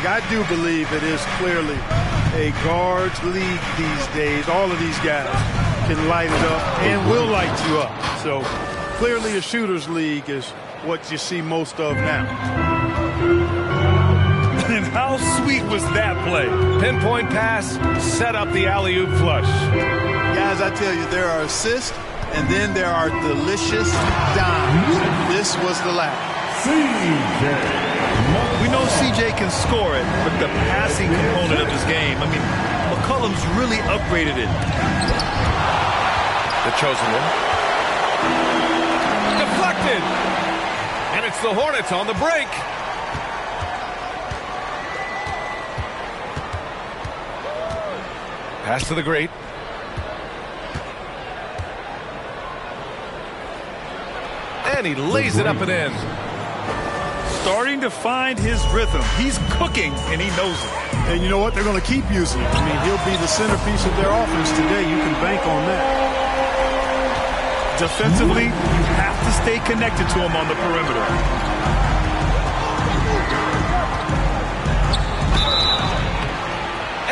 I do believe it is clearly a guards league these days. All of these guys can light it up and will light you up. So clearly a shooter's league is what you see most of now. And how sweet was that play? Pinpoint pass, set up the alley-oop flush. Guys, I tell you, there are assists, and then there are delicious dimes. This was the last. We know CJ can score it, but the passing component of his game, I mean, McCollum's really upgraded it. The chosen one. Deflected. And it's the Hornets on the break. Pass to the great. And he lays it up and in. Starting to find his rhythm. He's cooking, and he knows it. And you know what? They're going to keep using it. I mean, he'll be the centerpiece of their offense today. You can bank on that. Defensively, you have to stay connected to him on the perimeter.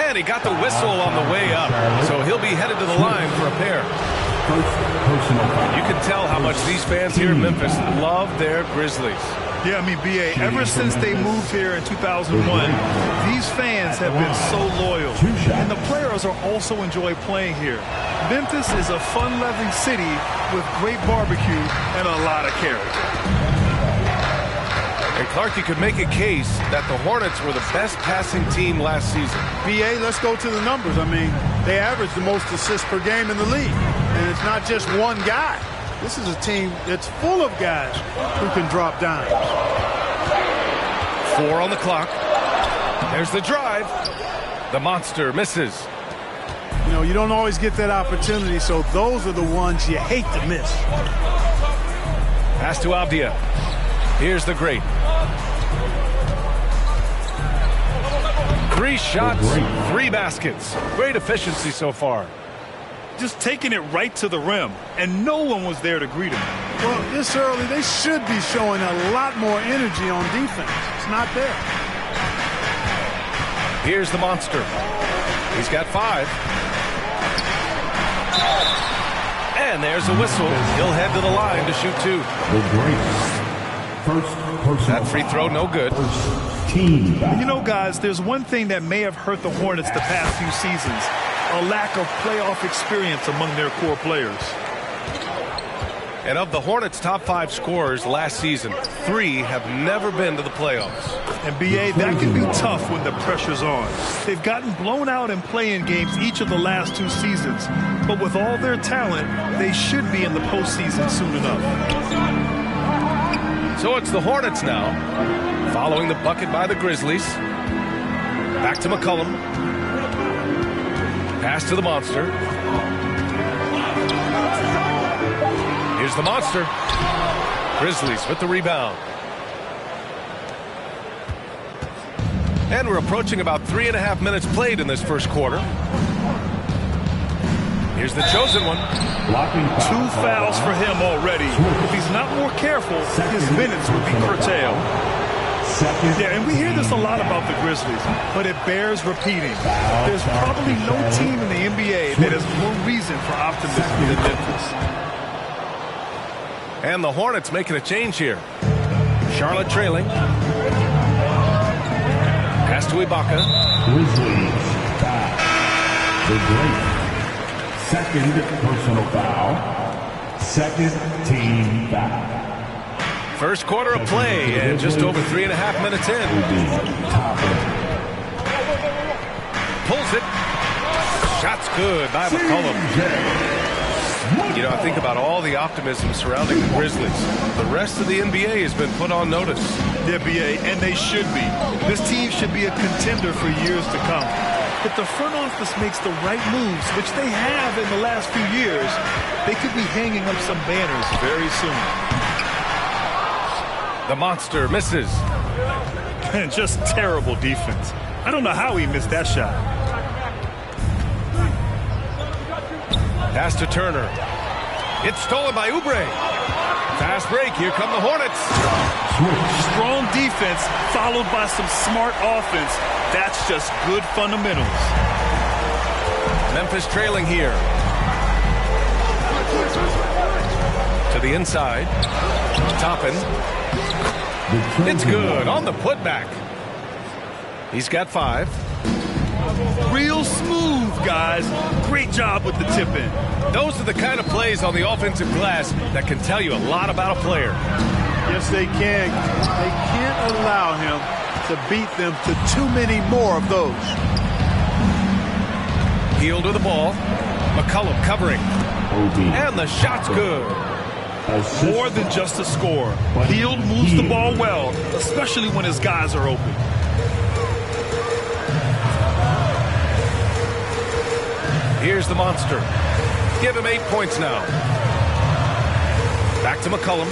And he got the whistle on the way up. So he'll be headed to the line for a pair. You can tell how much these fans here in Memphis love their Grizzlies. Yeah, I mean, B.A., ever since they moved here in 2001, these fans have been so loyal. And the players are also enjoy playing here. Memphis is a fun-loving city with great barbecue and a lot of character. And Clark, you could make a case that the Hornets were the best passing team last season. B.A., let's go to the numbers. I mean, they average the most assists per game in the league. And it's not just one guy. This is a team that's full of guys who can drop dimes. 4 on the clock. There's the drive. The monster misses. You know, you don't always get that opportunity, so those are the ones you hate to miss. Pass to Avdia. Here's the great. 3 shots, 3 baskets. Great efficiency so far. Just taking it right to the rim, and no one was there to greet him. Well, this early, they should be showing a lot more energy on defense. It's not there. Here's the monster. He's got 5. And there's a whistle. He'll head to the line to shoot 2. That free throw, no good. You know, guys, there's one thing that may have hurt the Hornets the past few seasons. A lack of playoff experience among their core players. And of the Hornets' top 5 scorers last season, 3 have never been to the playoffs. And B.A., that can be tough when the pressure's on. They've gotten blown out in play-in games each of the last 2 seasons. But with all their talent, they should be in the postseason soon enough. So it's the Hornets now, following the bucket by the Grizzlies. Back to McCollum. Pass to the monster. Here's the monster. Grizzlies with the rebound. And we're approaching about 3.5 minutes played in this first quarter. Here's the chosen one. 2 fouls for him already. If he's not more careful, his minutes would be curtailed. Yeah, and we hear this a lot about the Grizzlies, but it bears repeating. There's probably no team in the NBA that has more reason for optimism than Memphis. And the Hornets making a change here. Charlotte trailing. Pass to Ibaka. Grizzlies foul. The great. Second personal foul. Second team foul. First quarter of play and just over 3.5 minutes in. Pulls it. Shot's good by McCollum. You know, I think about all the optimism surrounding the Grizzlies. The rest of the NBA has been put on notice. The NBA, and they should be. This team should be a contender for years to come. If the front office makes the right moves, which they have in the last few years, they could be hanging up some banners very soon. The monster misses. And just terrible defense. I don't know how he missed that shot. Pass to Turner. It's stolen by Oubre. Fast break. Here come the Hornets. Strong defense followed by some smart offense. That's just good fundamentals. Memphis trailing here. To the inside. Toppin. It's good on the putback. He's got 5. Real smooth, guys. Great job with the tip-in. Those are the kind of plays on the offensive glass that can tell you a lot about a player. Yes, they can. They can't allow him to beat them to too many more of those. Hield with the ball. McCollum covering. And the shot's good. More than just a score. Hield moves the ball well, especially when his guys are open. Here's the monster. Give him 8 points now. Back to McCollum.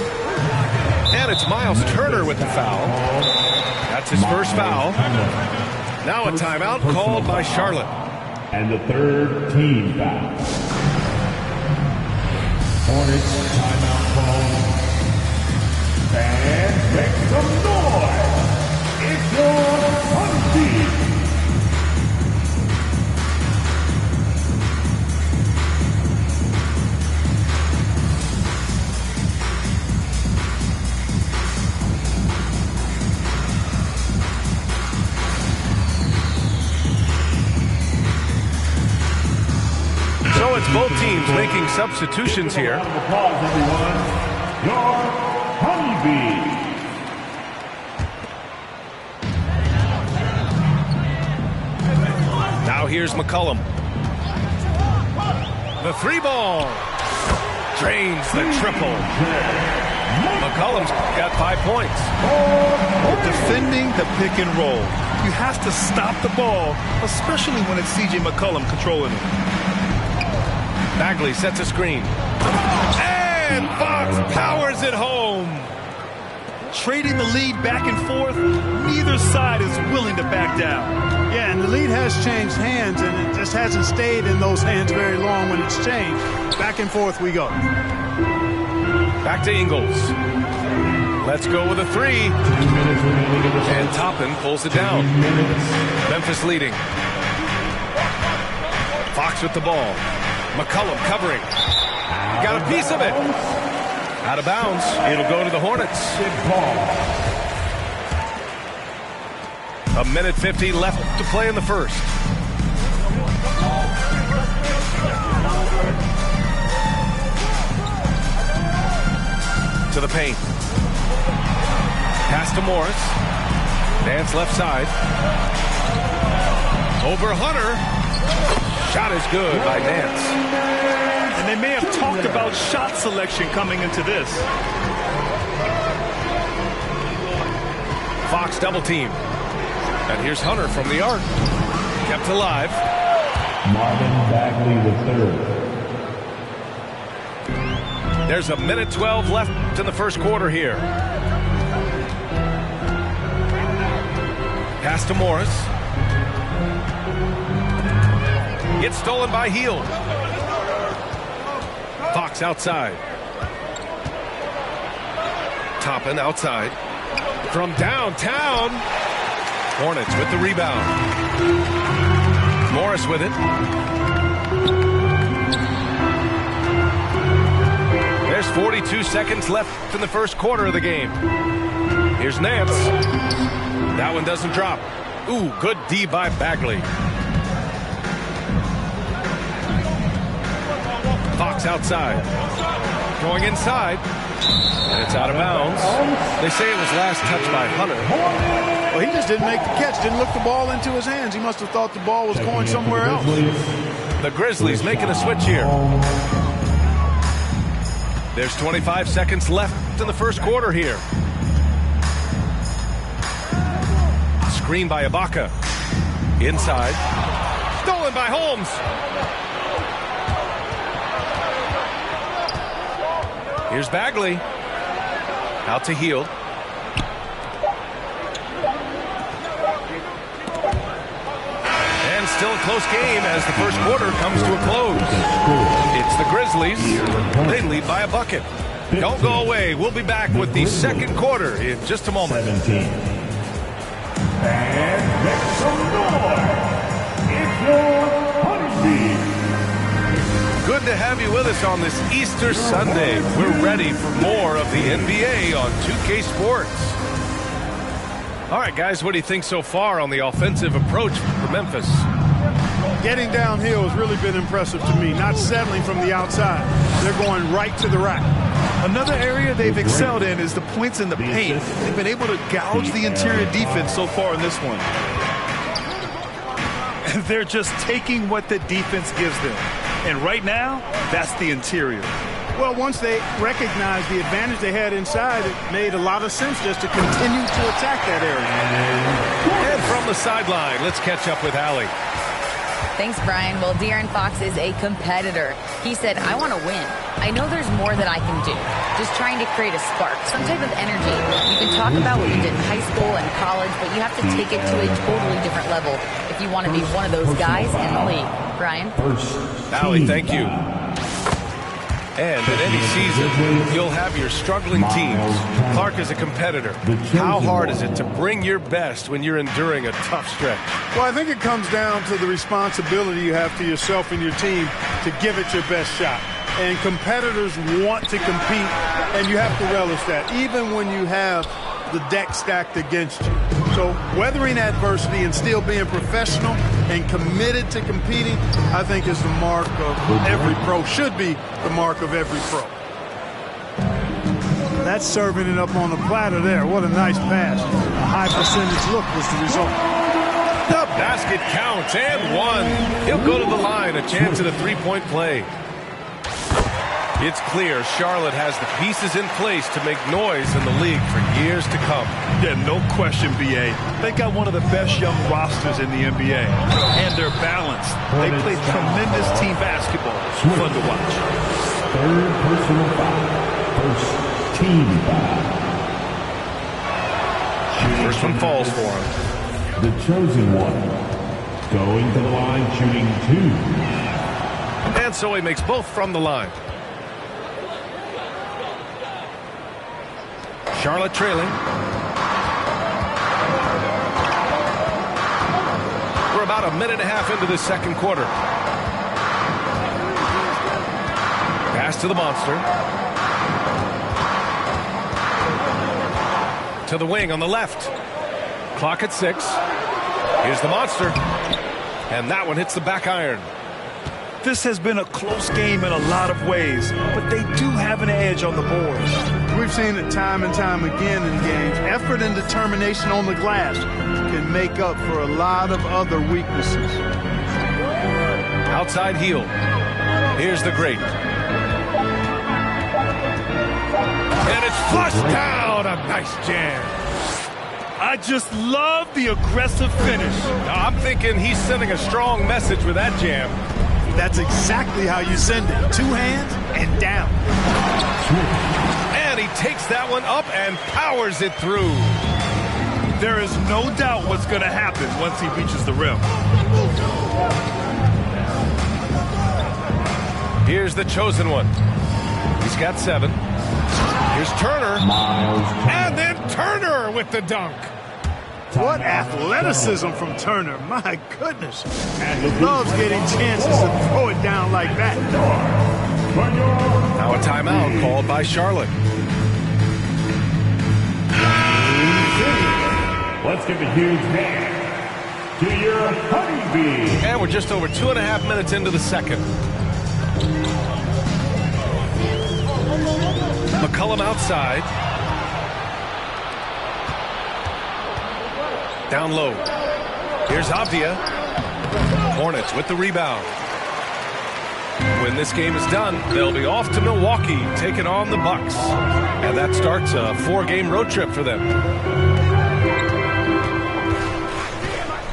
And it's Miles Turner with the foul. That's his first foul. Now a timeout called by Charlotte. And the third team foul. Hornets timeout call. And make some noise. It's your Honey team. So it's both teams making substitutions here. Applause, everyone. Your Honeybee. Now here's McCollum. The 3-ball. Drains the triple. McCollum's got 5 points. Defending the pick and roll. You have to stop the ball, especially when it's C.J. McCollum controlling it. Bagley sets a screen. And Fox powers it home. Trading the lead back and forth, neither side is willing to back down. Yeah, and the lead has changed hands, and it just hasn't stayed in those hands very long when it's changed. Back and forth we go. Back to Ingles. Let's go with a 3. And Toppin pulls it down. Memphis leading. Fox with the ball. McCollum covering. Got a piece of it. Out of bounds. It'll go to the Hornets. A minute 50 left to play in the first. To the paint. Pass to Morris. Nance left side. Over Hunter. Shot is good by Nance. And they may have talked about shot selection coming into this. Fox double team. And here's Hunter from the arc. Kept alive. Marvin Bagley the third. There's a minute 12 left in the first quarter here. Pass to Morris. Gets stolen by Hield. Fox outside. Toppin outside. From downtown. Hornets with the rebound. Morris with it. There's 42 seconds left in the first quarter of the game. Here's Nance. That one doesn't drop. Ooh, good D by Bagley. Fox outside. Going inside. And it's out of bounds. They say it was last touched by Hunter. Well, he just didn't make the catch, didn't look the ball into his hands. He must have thought the ball was going somewhere else. The Grizzlies making a switch here. There's 25 seconds left in the first quarter here. Screen by Ibaka. Inside. Stolen by Holmes. Here's Bagley. Out to Hield. And still a close game as the first quarter comes to a close. It's the Grizzlies. They lead by a bucket. Don't go away. We'll be back with the second quarter in just a moment. 17. And make some noise. It's your Honeybee. Good to have you with us on this Easter Sunday. We're ready for more of the NBA on 2K Sports. All right, guys, what do you think so far on the offensive approach for Memphis? Getting downhill has really been impressive to me, not settling from the outside. They're going right to the rack. Another area they've excelled in is the points in the paint. They've been able to gouge the interior defense so far in this one. They're just taking what the defense gives them. And right now, that's the interior. Well, once they recognized the advantage they had inside, it made a lot of sense just to continue to attack that area. And from the sideline, let's catch up with Allie. Thanks, Brian. Well, De'Aaron Fox is a competitor. He said, I want to win. I know there's more that I can do. Just trying to create a spark, some type of energy. You can talk about what you did in high school and college, but you have to take it to a totally different level if you want to be one of those guys in the league. Brian? Allie, thank you. And at any season, you'll have your struggling teams. Clark is a competitor. How hard is it to bring your best when you're enduring a tough stretch? Well, I think it comes down to the responsibility you have to yourself and your team to give it your best shot. And competitors want to compete, and you have to relish that, even when you have the deck stacked against you. So weathering adversity and still being professional and committed to competing, I think is the mark of every pro, should be the mark of every pro. That's serving it up on the platter there. What a nice pass. A high percentage look was the result. The basket counts and one. He'll go to the line, a chance at a three-point play. It's clear Charlotte has the pieces in place to make noise in the league for years to come. Yeah, no question, B.A. They got one of the best young rosters in the NBA. And they're balanced. They play tremendous team basketball. Fun to watch. Third personal foul. First team foul. First one falls for him. The chosen one. Going to the line, shooting two. And so he makes both from the line. Charlotte trailing. We're about a minute and a half into the second quarter. Pass to the monster. To the wing on the left. Clock at 6. Here's the monster. And that one hits the back iron. This has been a close game in a lot of ways, but they do have an edge on the boards. We've seen it time and time again in games. Effort and determination on the glass can make up for a lot of other weaknesses. Outside heel. Here's the great. And it's flushed down. A nice jam. I just love the aggressive finish. Now, I'm thinking he's sending a strong message with that jam. That's exactly how you send it. Two hands and down. And he takes that one up and powers it through. There is no doubt what's going to happen once he reaches the rim. Here's the chosen one. He's got 7. Here's Turner. And then Turner with the dunk. What athleticism from Turner. My goodness. He loves getting chances to throw it down like that. Now a timeout called by Charlotte. Let's give a huge hand to your Honeybee. And we're just over 2.5 minutes into the second. McCollum outside. Down low. Here's Avdia. Hornets with the rebound. When this game is done, they'll be off to Milwaukee, taking on the Bucks. And that starts a 4-game road trip for them.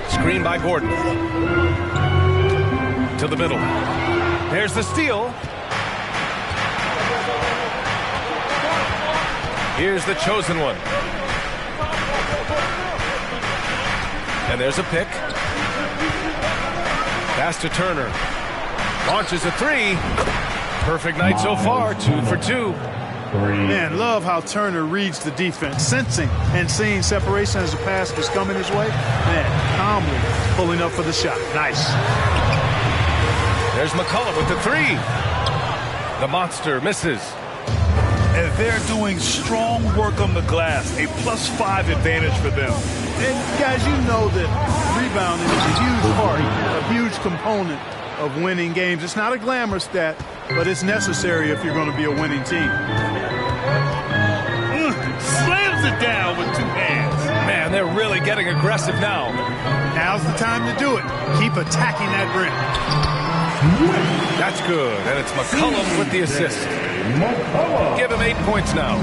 Screen by Gordon. To the middle. There's the steal. Here's the chosen one. And there's a pick. Pass to Turner. Launches a three. Perfect night so far, 2 for 2. Man, love how Turner reads the defense, sensing and seeing separation as the pass was coming his way. Man, calmly pulling up for the shot. Nice. There's McCullough with the three. The monster misses. And they're doing strong work on the glass, a +5 advantage for them. And guys, you know that rebounding is a huge part, a huge component of winning games. It's not a glamorous stat, but it's necessary if you're going to be a winning team. Slams it down with 2 hands. Man, they're really getting aggressive now. Now's the time to do it. Keep attacking that rim. That's good, and it's McCollum with the assist. Give him 8 points now.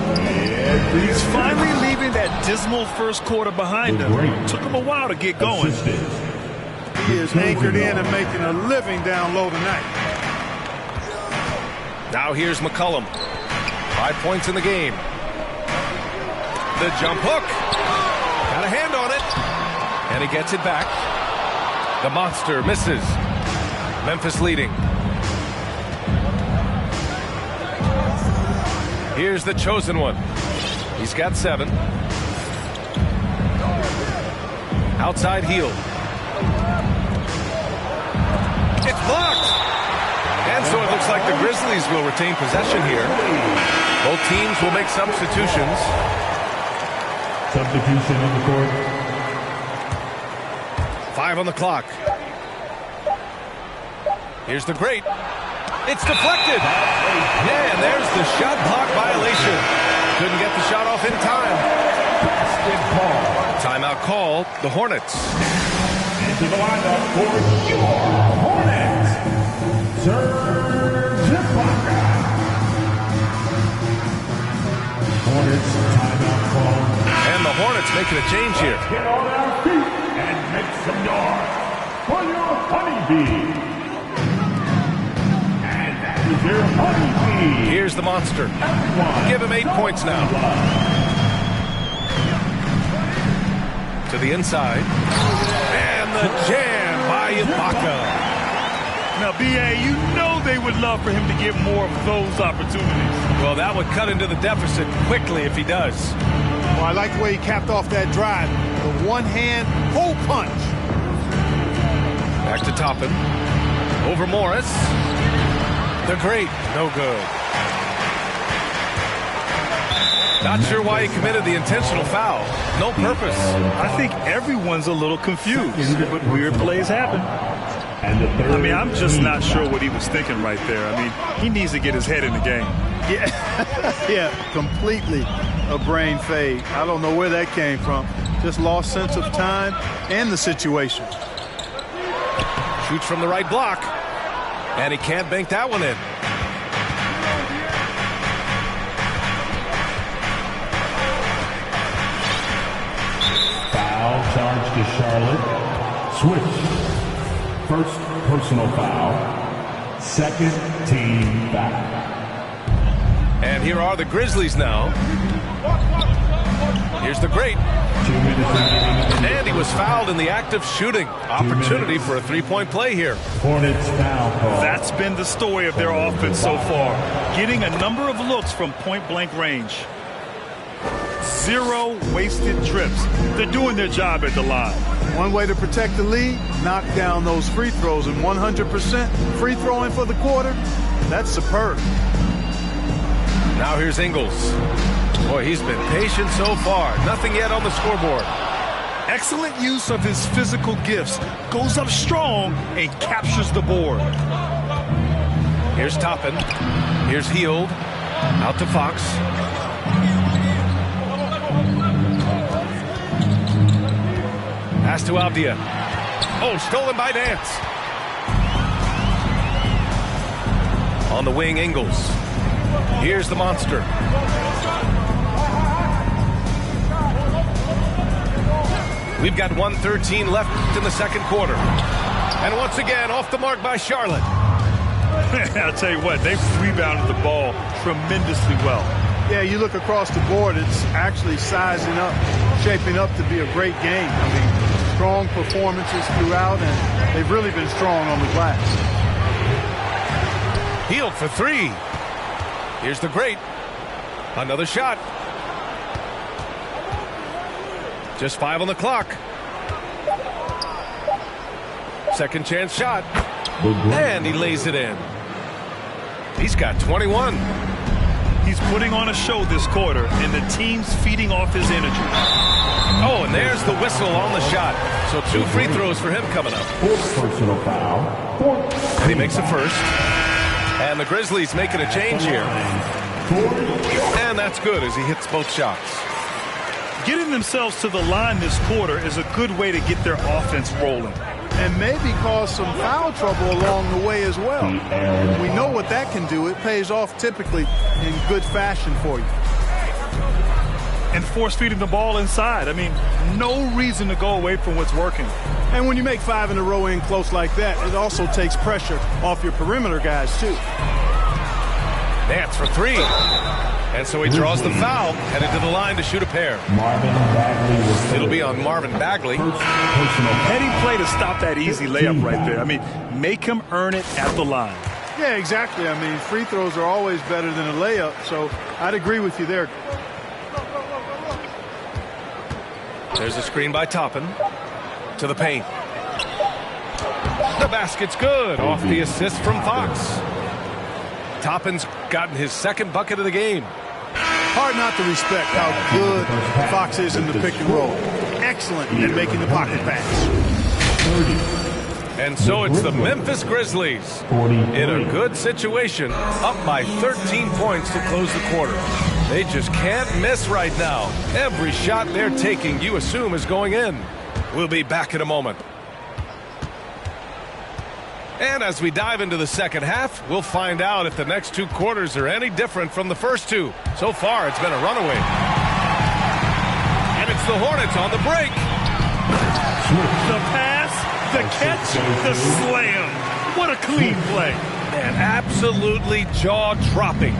He's finally leaving that dismal first quarter behind him. Took him a while to get going. He is anchored in and making a living down low tonight. Now here's McCollum. 5 points in the game. The jump hook. Got a hand on it. And he gets it back. The monster misses. Memphis leading. Here's the chosen one. He's got 7. Outside heel. It's blocked. And so it looks like the Grizzlies will retain possession here. Both teams will make substitutions. Substitution on the court. 5 on the clock. Here's the great. It's deflected. Yeah, and there's the shot clock violation. Couldn't get the shot off in time. Timeout call, the Hornets. Into the lineup for your Hornets, Serge Ibaka. Hornets timeout call. And the Hornets making a change here. Get on our feet and make some noise for your honeybee. And that is your honeybee. Here's the monster. Give him 8 points now. To the inside. And the jam by Ibaka. Now, B.A., you know they would love for him to get more of those opportunities. Well, that would cut into the deficit quickly if he does. Well, I like the way he capped off that drive. The one-hand pull punch. Back to Toppin. Over Morris. The great. No good. Not sure why he committed the intentional foul. No purpose. I think everyone's a little confused, but weird plays happen. And the third, I mean, I'm just not sure what he was thinking right there. I mean, he needs to get his head in the game. Yeah, yeah, completely a brain fade. I don't know where that came from. Just lost sense of time and the situation. Shoots from the right block. And he can't bank that one in. foul charge to Charlotte. Switch. First personal foul. Second team foul. And here are the Grizzlies now. Here's the great. 2 minutes remaining. And he was fouled in the act of shooting. Opportunity for a three-point play here. Hornets foul call. That's been the story of their offense so far. Getting a number of looks from point-blank range. 0 wasted trips. They're doing their job at the line. One way to protect the lead, knock down those free throws, and 100% free throwing for the quarter, that's superb. Now here's Ingles. Boy, he's been patient so far. Nothing yet on the scoreboard. Excellent use of his physical gifts. Goes up strong and captures the board. Here's Toppin. Here's Hield. Out to Fox. Pass to Avdia. Oh, stolen by Nance. On the wing, Ingles. Here's the monster. We've got 1:13 left in the second quarter. And once again, off the mark by Charlotte. I'll tell you what, they've rebounded the ball tremendously well. Yeah, you look across the board, it's actually sizing up, shaping up to be a great game. I mean, strong performances throughout, and they've really been strong on the glass. Healed for three. Here's the great. Another shot. Just 5 on the clock. Second chance shot. And he lays it in. He's got 21. He's putting on a show this quarter, and the team's feeding off his energy. Oh, and there's the whistle on the shot. So 2 free throws for him coming up. Personal foul. And he makes a first. And the Grizzlies making a change here. And that's good as he hits both shots. Getting themselves to the line this quarter is a good way to get their offense rolling. And maybe cause some foul trouble along the way as well. We know what that can do. It pays off typically in good fashion for you. And force feeding the ball inside. I mean, no reason to go away from what's working. And when you make 5 in a row in close like that, it also takes pressure off your perimeter guys too. Nance for 3. And so he draws the foul, headed to the line to shoot a pair. Marvin Bagley. It'll be on Marvin Bagley. Heady play to stop that easy layup right there. I mean, make him earn it at the line. Yeah, exactly. I mean, free throws are always better than a layup, so I'd agree with you there. There's a screen by Toppin. To the paint. The basket's good off the assist from Fox. Toppin's gotten his second bucket of the game. Hard not to respect how good Fox is in the pick and roll. Excellent at making the pocket pass. And so it's the Memphis Grizzlies in a good situation, up by 13 points to close the quarter. They just can't miss right now. Every shot they're taking, you assume, is going in. We'll be back in a moment. And as we dive into the second half, we'll find out if the next 2 quarters are any different from the first 2. So far, it's been a runaway. And it's the Hornets on the break. The pass, the catch, the slam. What a clean play. And absolutely jaw-dropping.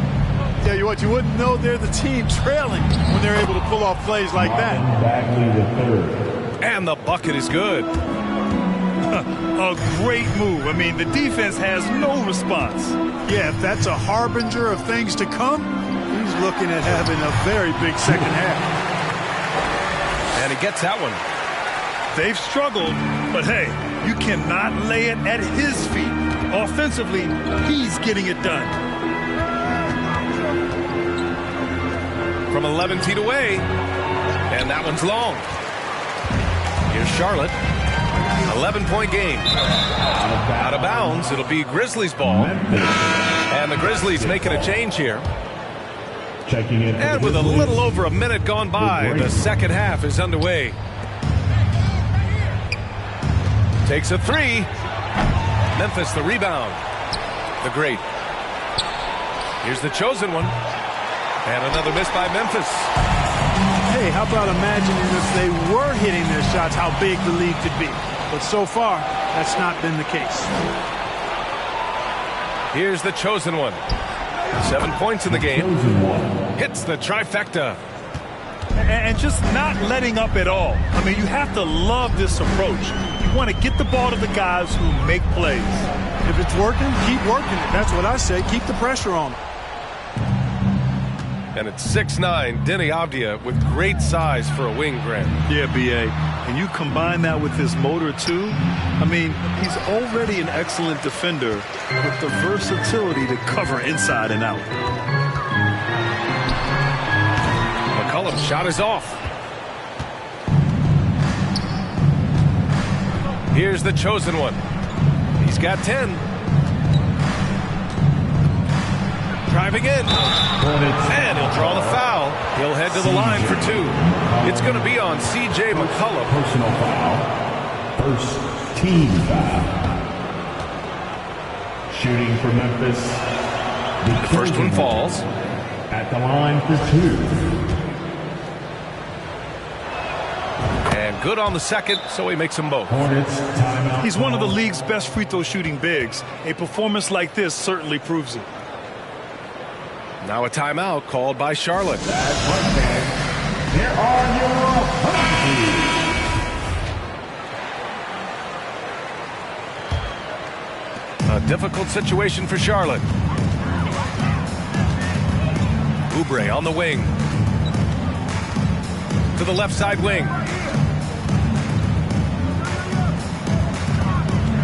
Tell you what, you wouldn't know they're the team trailing when they're able to pull off plays like that. Bagley the 3rd. And the bucket is good. A great move. I mean, the defense has no response. Yeah, if that's a harbinger of things to come, he's looking at having a very big second half. And he gets that one. They've struggled, but hey, you cannot lay it at his feet. Offensively, he's getting it done. From 11 feet away. And that one's long. Here's Charlotte. 11-point game. Out of bounds. It'll be Grizzlies ball. And the Grizzlies making a change here. Checking in. And with a little over a minute gone by, the second half is underway. Takes a 3. Memphis the rebound. The great. Here's the chosen one. And another miss by Memphis. Hey, how about imagining if they were hitting their shots, how big the lead could be. But so far, that's not been the case. Here's the chosen one. 7 points in the game. Hits the trifecta. And just not letting up at all. I mean, you have to love this approach. You want to get the ball to the guys who make plays. If it's working, keep working it. That's what I say. Keep the pressure on them. And it's 6'9", Denny Avdia with great size for a wing, Grant. Yeah, B.A. And you combine that with his motor, too. I mean, he's already an excellent defender with the versatility to cover inside and out. McCollum's shot is off. Here's the chosen one. He's got 10. Driving in. And he'll draw the foul. He'll head to the line for 2. It's going to be on C.J. McCollum. Personal foul. First team foul. Shooting for Memphis. The first one falls. At the line for 2. And good on the second, so he makes them both. Hornets timeout. He's one of the league's best free throw shooting bigs. A performance like this certainly proves it. Now a timeout called by Charlotte. There are your A difficult situation for Charlotte. Oubre on the wing. To the left side wing.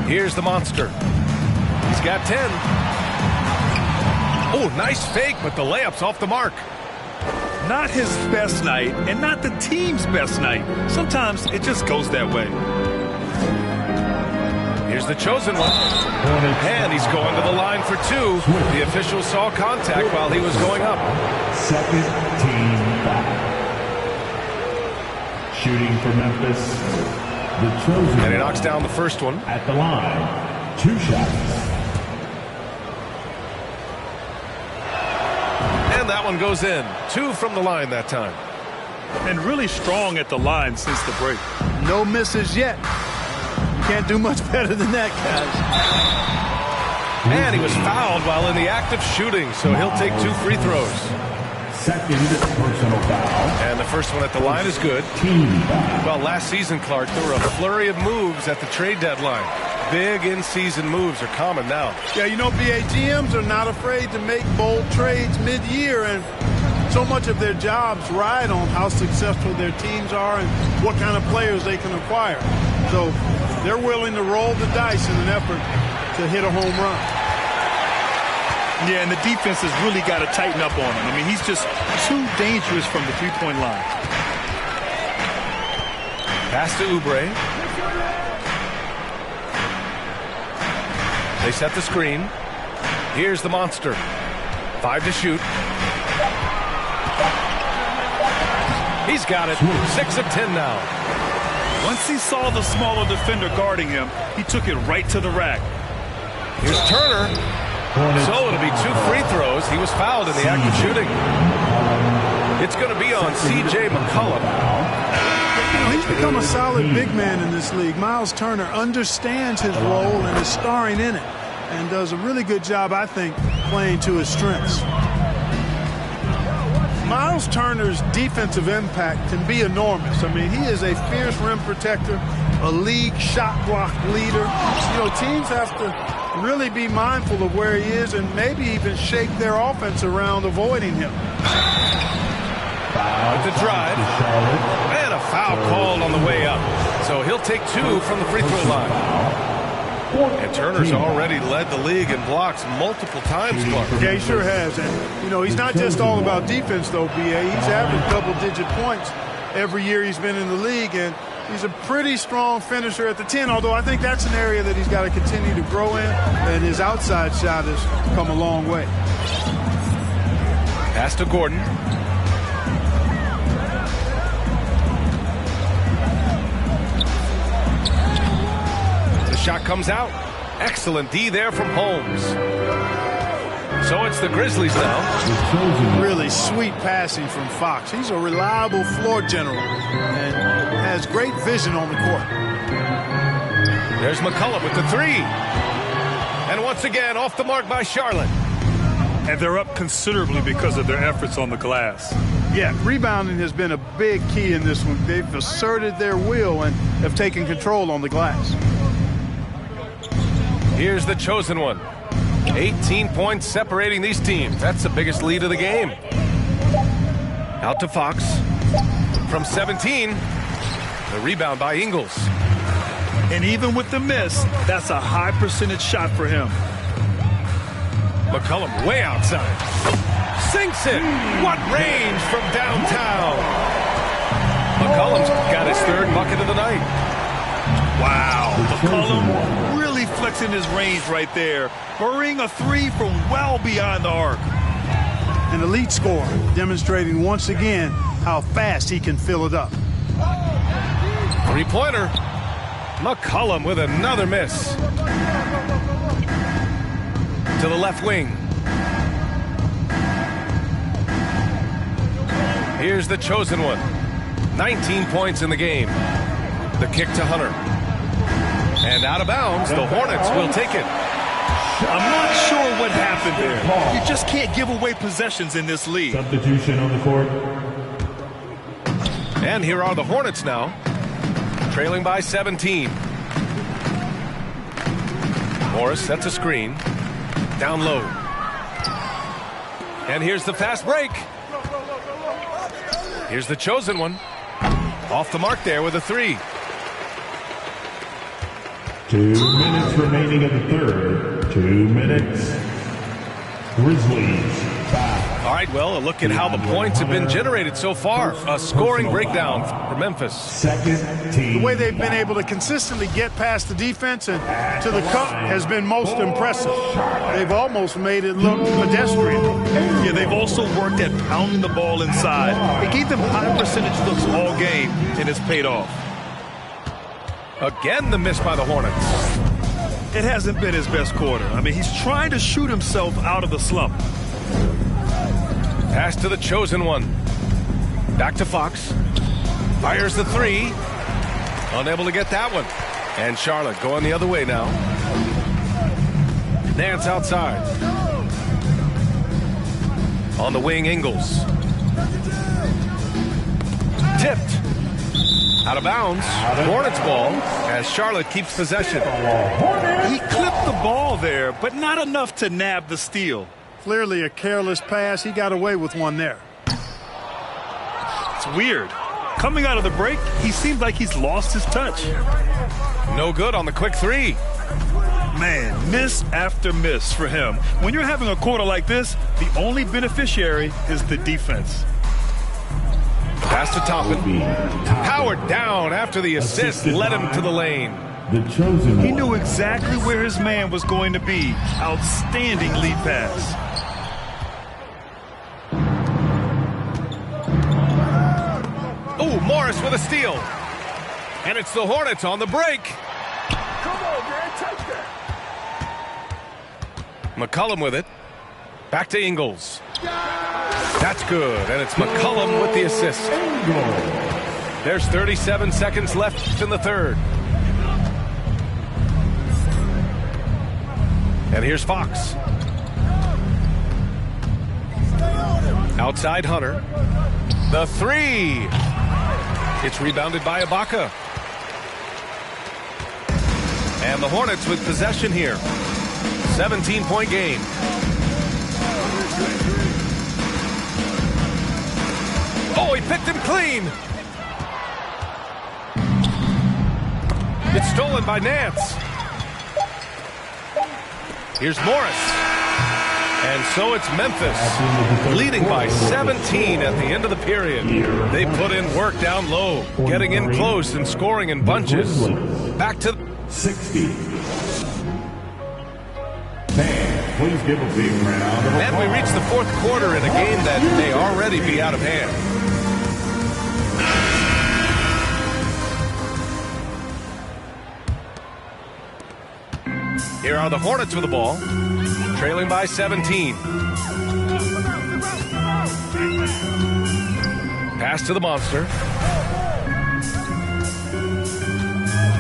Here's the monster. He's got 10. Oh, nice fake, but the layup's off the mark. Not his best night, and not the team's best night. Sometimes it just goes that way. Here's the chosen one. And he's going to the line for 2. The official saw contact while he was going up. Second team foul. Shooting for Memphis, the chosen. And he knocks down the first one. At the line, 2 shots. And that one goes in. 2 from the line that time. And really strong at the line since the break. No misses yet. You can't do much better than that, guys. And he was fouled while in the act of shooting, so he'll take 2 free throws. Second personal foul. And the first one at the line is good. Team foul. Well, last season, Clark, there were a flurry of moves at the trade deadline. Big in-season moves are common now. Yeah, you know, BA, GMs are not afraid to make bold trades mid-year, and so much of their jobs ride on how successful their teams are and what kind of players they can acquire. So they're willing to roll the dice in an effort to hit a home run. Yeah, and the defense has really got to tighten up on him. I mean, he's just too dangerous from the three-point line. Pass to Oubre. They set the screen. Here's the monster. 5 to shoot. He's got it. 6 of 10 now. Once he saw the smaller defender guarding him, he took it right to the rack. Here's Turner. So it'll be 2 free throws. He was fouled in the act of shooting. It's going to be on C.J. McCollum. You know, he's become a solid big man in this league. Miles Turner understands his role and is starring in it, and does a really good job, I think, playing to his strengths. Miles Turner's defensive impact can be enormous. I mean, he is a fierce rim protector, a league shot block leader. You know, teams have to really be mindful of where he is and maybe even shake their offense around avoiding him. With the drive. And a foul called on the way up. So he'll take 2 from the free throw line. And Turner's already led the league in blocks multiple times, Clark. Yeah, he sure has. And, you know, he's not just all about defense, though, B.A. He's averaged double-digit points every year he's been in the league, and he's a pretty strong finisher at the 10, although I think that's an area that he's got to continue to grow in, and his outside shot has come a long way. Pass to Gordon. Shot comes out. Excellent D there from Holmes. So it's the Grizzlies now. Really sweet passing from Fox. He's a reliable floor general and has great vision on the court. There's McCullough with the 3. And once again, off the mark by Charlotte. And they're up considerably because of their efforts on the glass. Yeah, rebounding has been a big key in this one. They've asserted their will and have taken control on the glass. Here's the chosen one. 18 points separating these teams. That's the biggest lead of the game. Out to Fox. From 17. The rebound by Ingles. And even with the miss, that's a high percentage shot for him. McCollum way outside. Sinks it. What range from downtown. McCollum's got his 3rd bucket of the night. Wow. McCollum really flexing his range right there. Burying a 3 from well beyond the arc. An elite scorer, demonstrating once again how fast he can fill it up. 3-pointer. McCollum with another miss. To the left wing. Here's the chosen one. 19 points in the game. The kick to Hunter. And out of bounds, the Hornets will take it. I'm not sure what happened there. You just can't give away possessions in this league. Substitution on the court. And here are the Hornets now, trailing by 17. Morris sets a screen. Down low. And here's the fast break. Here's the chosen one. Off the mark there with a three. 2 minutes remaining in the third. 2 minutes. Grizzlies. All right, well, a look at how the points have been generated so far. A scoring breakdown for Memphis. Second team. The way they've been able to consistently get past the defense and to the cup has been most impressive. They've almost made it look pedestrian. Yeah, they've also worked at pounding the ball inside. It gave them high percentage looks all game, and it's paid off. Again, the miss by the Hornets. It hasn't been his best quarter. I mean, he's trying to shoot himself out of the slump. Pass to the chosen one. Back to Fox. Fires the three. Unable to get that one. And Charlotte going the other way now. Nance outside. On the wing, Ingles. Tipped. Out of bounds. Hornets ball as Charlotte keeps possession. He clipped the ball there, but not enough to nab the steal. Clearly a careless pass. He got away with one there. It's weird. Coming out of the break, he seems like he's lost his touch. No good on the quick three. Man, miss after miss for him. When you're having a quarter like this, the only beneficiary is the defense. Pass to Toppin. Powered down after the assist led him to the lane. The chosen one. He knew exactly where his man was going to be. Outstanding lead pass. Oh, Morris with a steal. And it's the Hornets on the break. Come on, man, take that. McCollum with it. Back to Ingles. That's good, and it's McCollum with the assist. There's 37 seconds left in the third. And here's Fox. Outside Hunter. The three. It's rebounded by Ibaka. And the Hornets with possession here. 17-point game. Oh, he picked him clean. It's stolen by Nance. Here's Morris. And so it's Memphis, leading by 17 at the end of the period. They put in work down low, getting in close and scoring in bunches. Back to 60. Man, please give a big round of applause. And we reach the fourth quarter in a game that may already be out of hand. Here are the Hornets with the ball, trailing by 17. Pass to the Monster.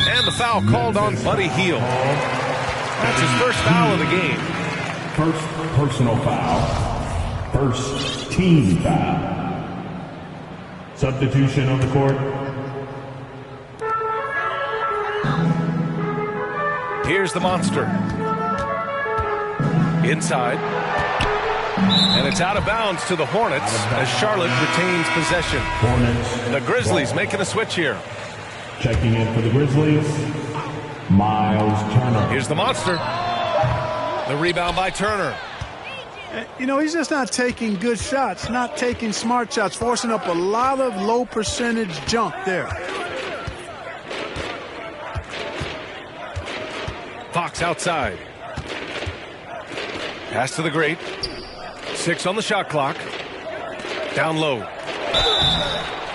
And the foul called on Buddy Hield. That's his first foul of the game. First personal foul. First team foul. Substitution on the court. Here's the Monster. Inside. And it's out of bounds to the Hornets as Charlotte retains possession. Hornets. The Grizzlies making a switch here. Checking in for the Grizzlies. Miles Turner. Here's the Monster. The rebound by Turner. You know, he's just not taking good shots, not taking smart shots, forcing up a lot of low percentage junk there. Fox outside. Pass to the Great. 6 on the shot clock. Down low.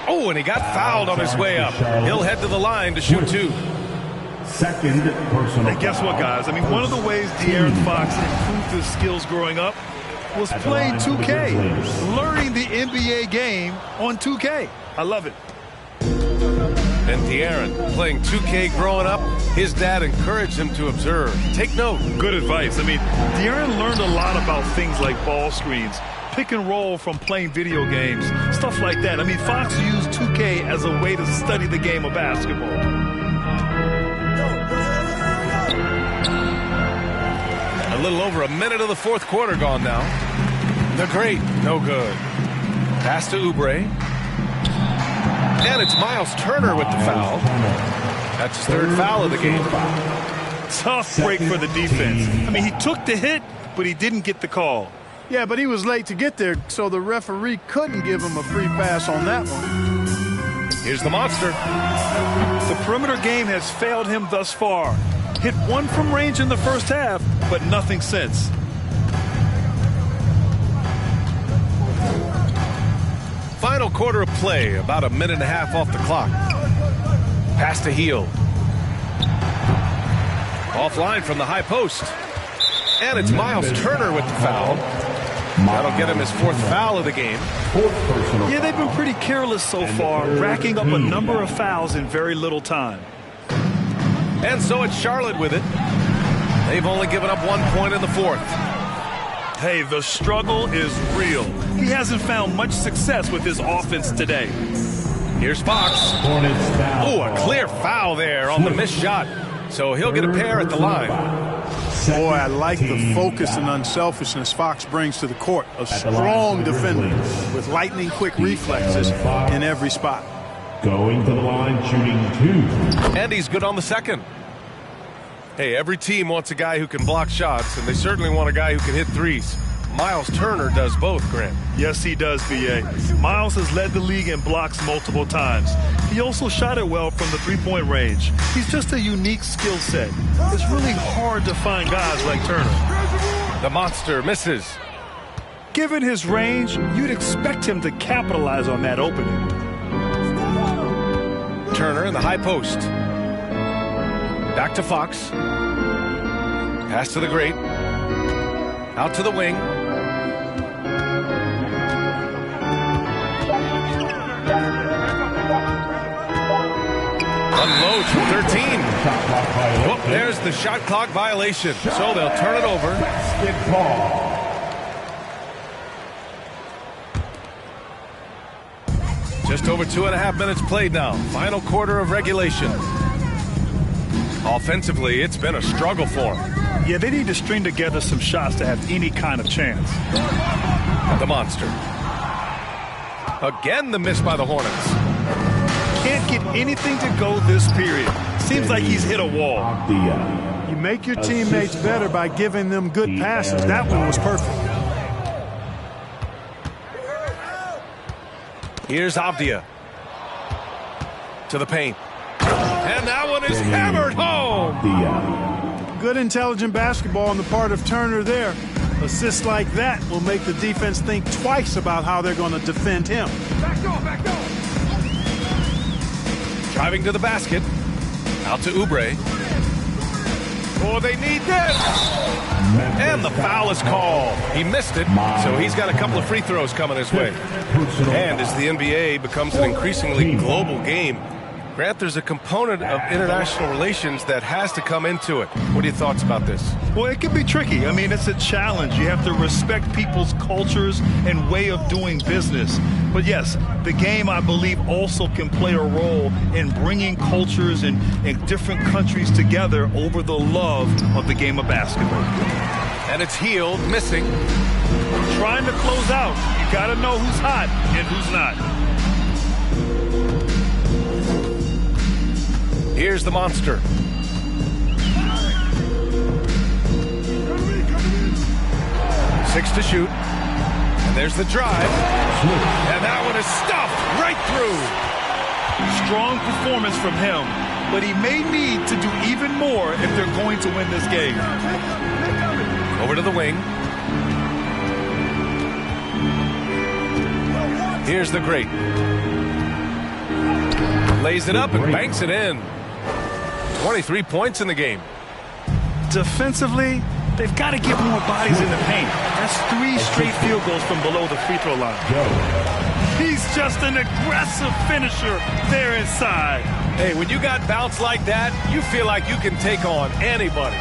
Oh, and he got fouled on his way up. He'll head to the line to shoot two. Second personal. And guess what, guys? I mean, one of the ways De'Aaron Fox improved his skills growing up was playing 2K, learning the NBA game on 2K. I love it. And De'Aaron playing 2K growing up, his dad encouraged him to observe. Take note. Good advice. I mean, De'Aaron learned a lot about things like ball screens, pick and roll from playing video games, stuff like that. I mean, Fox used 2K as a way to study the game of basketball. A little over a minute of the fourth quarter gone now. The great, no good. Pass to Oubre. And it's Miles Turner with the foul. That's his third foul of the game. Tough break for the defense. I mean, he took the hit, but he didn't get the call. Yeah, but he was late to get there, so the referee couldn't give him a free pass on that one. Here's the monster. The perimeter game has failed him thus far. Hit one from range in the first half, but nothing since. Final quarter of play, about a minute and a half off the clock. Pass to Hield. Offline from the high post. And it's Miles Turner with the foul. That'll get him his fourth foul of the game. Yeah, they've been pretty careless so far, racking up a number of fouls in very little time. And so it's Charlotte with it. They've only given up 1 point in the fourth. Hey, the struggle is real. He hasn't found much success with his offense today. Here's Fox. Oh, a clear foul there on the missed shot. So he'll get a pair at the line. Boy, I like the focus and unselfishness Fox brings to the court. A strong defender with lightning-quick reflexes in every spot. Going to the line, shooting 2. And he's good on the second. Hey, every team wants a guy who can block shots, and they certainly want a guy who can hit threes. Miles Turner does both, Grant. Yes, he does, B.A. Miles has led the league in blocks multiple times. He also shot it well from the three-point range. He's just a unique skill set. It's really hard to find guys like Turner. The monster misses. Given his range, you'd expect him to capitalize on that opening. Turner in the high post. Back to Fox. Pass to the great. Out to the wing. Unloads from 13. Oh, there's the shot clock violation. So they'll turn it over. Just over 2.5 minutes played now. Final quarter of regulation. Offensively, it's been a struggle for them. Yeah, they need to string together some shots to have any kind of chance. The monster. Again, the miss by the Hornets. Can't get anything to go this period. Seems like he's hit a wall. You make your teammates better by giving them good passes. That one was perfect. Here's Avdia. To the paint. And that one is hammered home. Good intelligent basketball on the part of Turner there. Assists like that will make the defense think twice about how they're going to defend him. Back door. Driving to the basket. Out to Oubre. Oh, they need this. And the foul is called. He missed it, so he's got a couple of free throws coming his way. And as the NBA becomes an increasingly global game, Grant, there's a component of international relations that has to come into it. What are your thoughts about this? Well, it can be tricky. I mean, it's a challenge. You have to respect people's cultures and way of doing business. But yes, the game, I believe, also can play a role in bringing cultures and different countries together over the love of the game of basketball. And it's Hield missing. Trying to close out. You got to know who's hot and who's not. Here's the monster. 6 to shoot. And there's the drive. And that one is stuffed right through. Strong performance from him, but he may need to do even more if they're going to win this game. Over to the wing. Here's the great. Lays it up and banks it in. 23 points in the game. Defensively, they've got to get more bodies in the paint. That's 3 straight field goals from below the free throw line. He's just an aggressive finisher there inside. Hey, when you got bounce like that, you feel like you can take on anybody.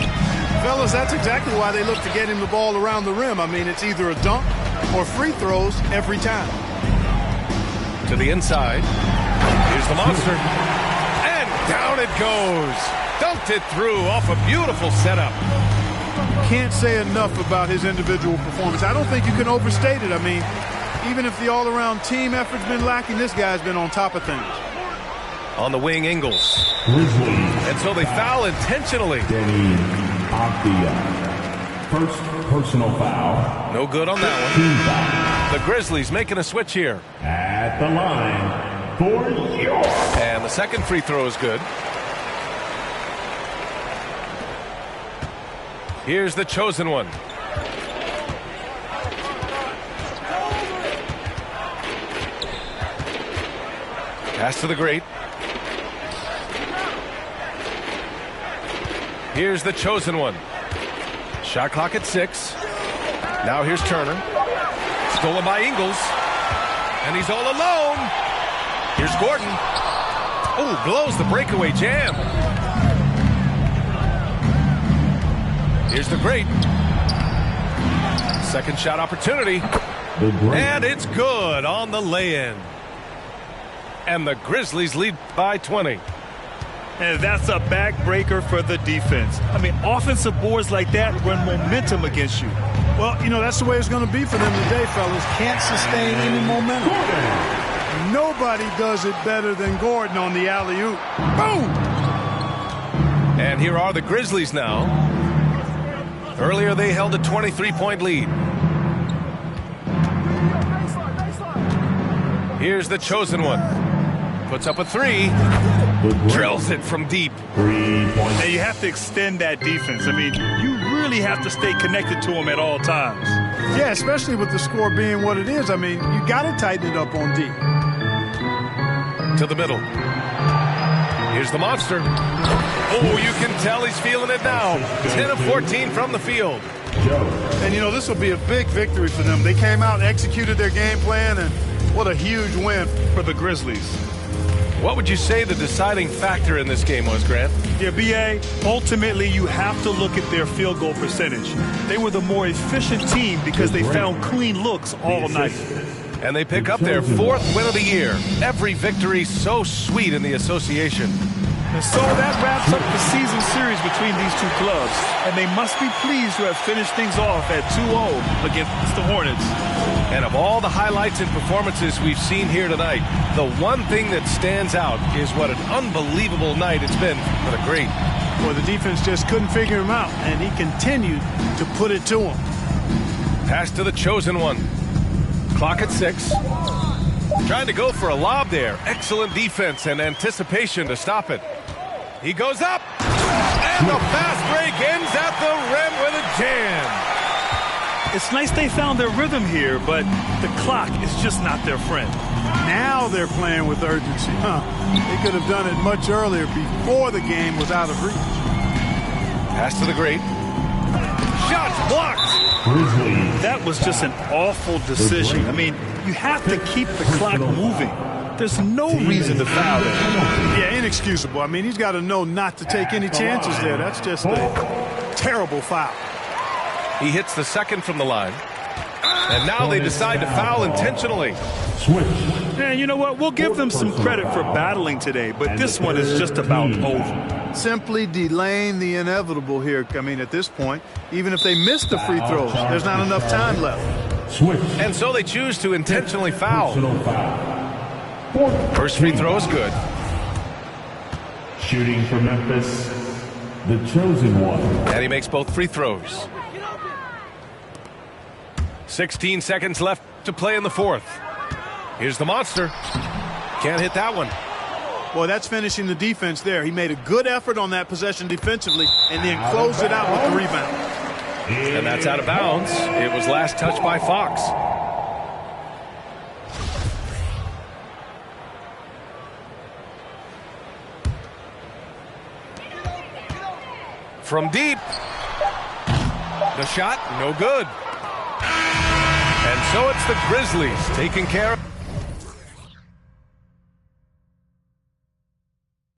Fellas, that's exactly why they look to get him the ball around the rim. I mean, it's either a dunk or free throws every time. To the inside. Here's the monster. And down it goes. Dunked it through off a beautiful setup. Can't say enough about his individual performance. I don't think you can overstate it. I mean, even if the all-around team effort's been lacking, this guy's been on top of things. On the wing, Ingles. And so they foul intentionally. Denny Avdia. First personal foul. No good on that Team foul. one. The Grizzlies making a switch here. At the line for York. And the second free throw is good. Here's the chosen one. Pass to the great. Here's the chosen one. Shot clock at 6. Now here's Turner. Stolen by Ingles. And he's all alone. Here's Gordon. Oh, blows the breakaway jam. Here's the great. Second shot opportunity. And it's good on the lay-in. And the Grizzlies lead by 20. And that's a backbreaker for the defense. I mean, offensive boards like that run momentum against you. Well, you know, that's the way it's going to be for them today, fellas. Can't sustain any momentum. Nobody does it better than Gordon on the alley-oop. Boom! And here are the Grizzlies now. Earlier, they held a 23-point lead. Here's the chosen one. Puts up a 3. Drills it from deep. 3 points. And you have to extend that defense. I mean, you really have to stay connected to them at all times. Yeah, especially with the score being what it is. I mean, you got to tighten it up on D. To the middle. Here's the monster. Oh, you can tell he's feeling it now. 10 of 14 from the field. And, you know, this will be a big victory for them. They came out and executed their game plan, and what a huge win for the Grizzlies. What would you say the deciding factor in this game was, Grant? Yeah, B.A., ultimately you have to look at their field goal percentage. They were the more efficient team because they found clean looks all night. And they pick up their 4th win of the year. Every victory so sweet in the association. And so that wraps up the season series between these two clubs. And they must be pleased to have finished things off at 2-0 against the Hornets. And of all the highlights and performances we've seen here tonight, the one thing that stands out is what an unbelievable night it's been for the great. Well, the defense just couldn't figure him out, and he continued to put it to him. Pass to the chosen one. Clock at 6. Trying to go for a lob there. Excellent defense and anticipation to stop it. He goes up, and the fast break ends at the rim with a jam. It's nice they found their rhythm here, but the clock is just not their friend. Now they're playing with urgency. They could have done it much earlier before the game was out of reach. Pass to the great. Shots blocked. That was just an awful decision. I mean, you have to keep the clock moving. There's no reason to foul it. Yeah, inexcusable. I mean, he's got to know not to take any chances there. That's just a terrible foul. He hits the second from the line. And now they decide to foul intentionally. And you know what? We'll give them some credit for battling today, but this one is just about over. Simply delaying the inevitable here. I mean, at this point, even if they miss the free throws, there's not enough time left. And so they choose to intentionally foul. First free throw is good. Shooting for Memphis, the chosen one. And he makes both free throws. 16 seconds left to play in the 4th. Here's the monster. Can't hit that one. Boy, that's finishing the defense there. He made a good effort on that possession defensively and then closed it out with the rebound. And that's out of bounds. It was last touched by Fox. From deep. The shot, no good. And so it's the Grizzlies taking care of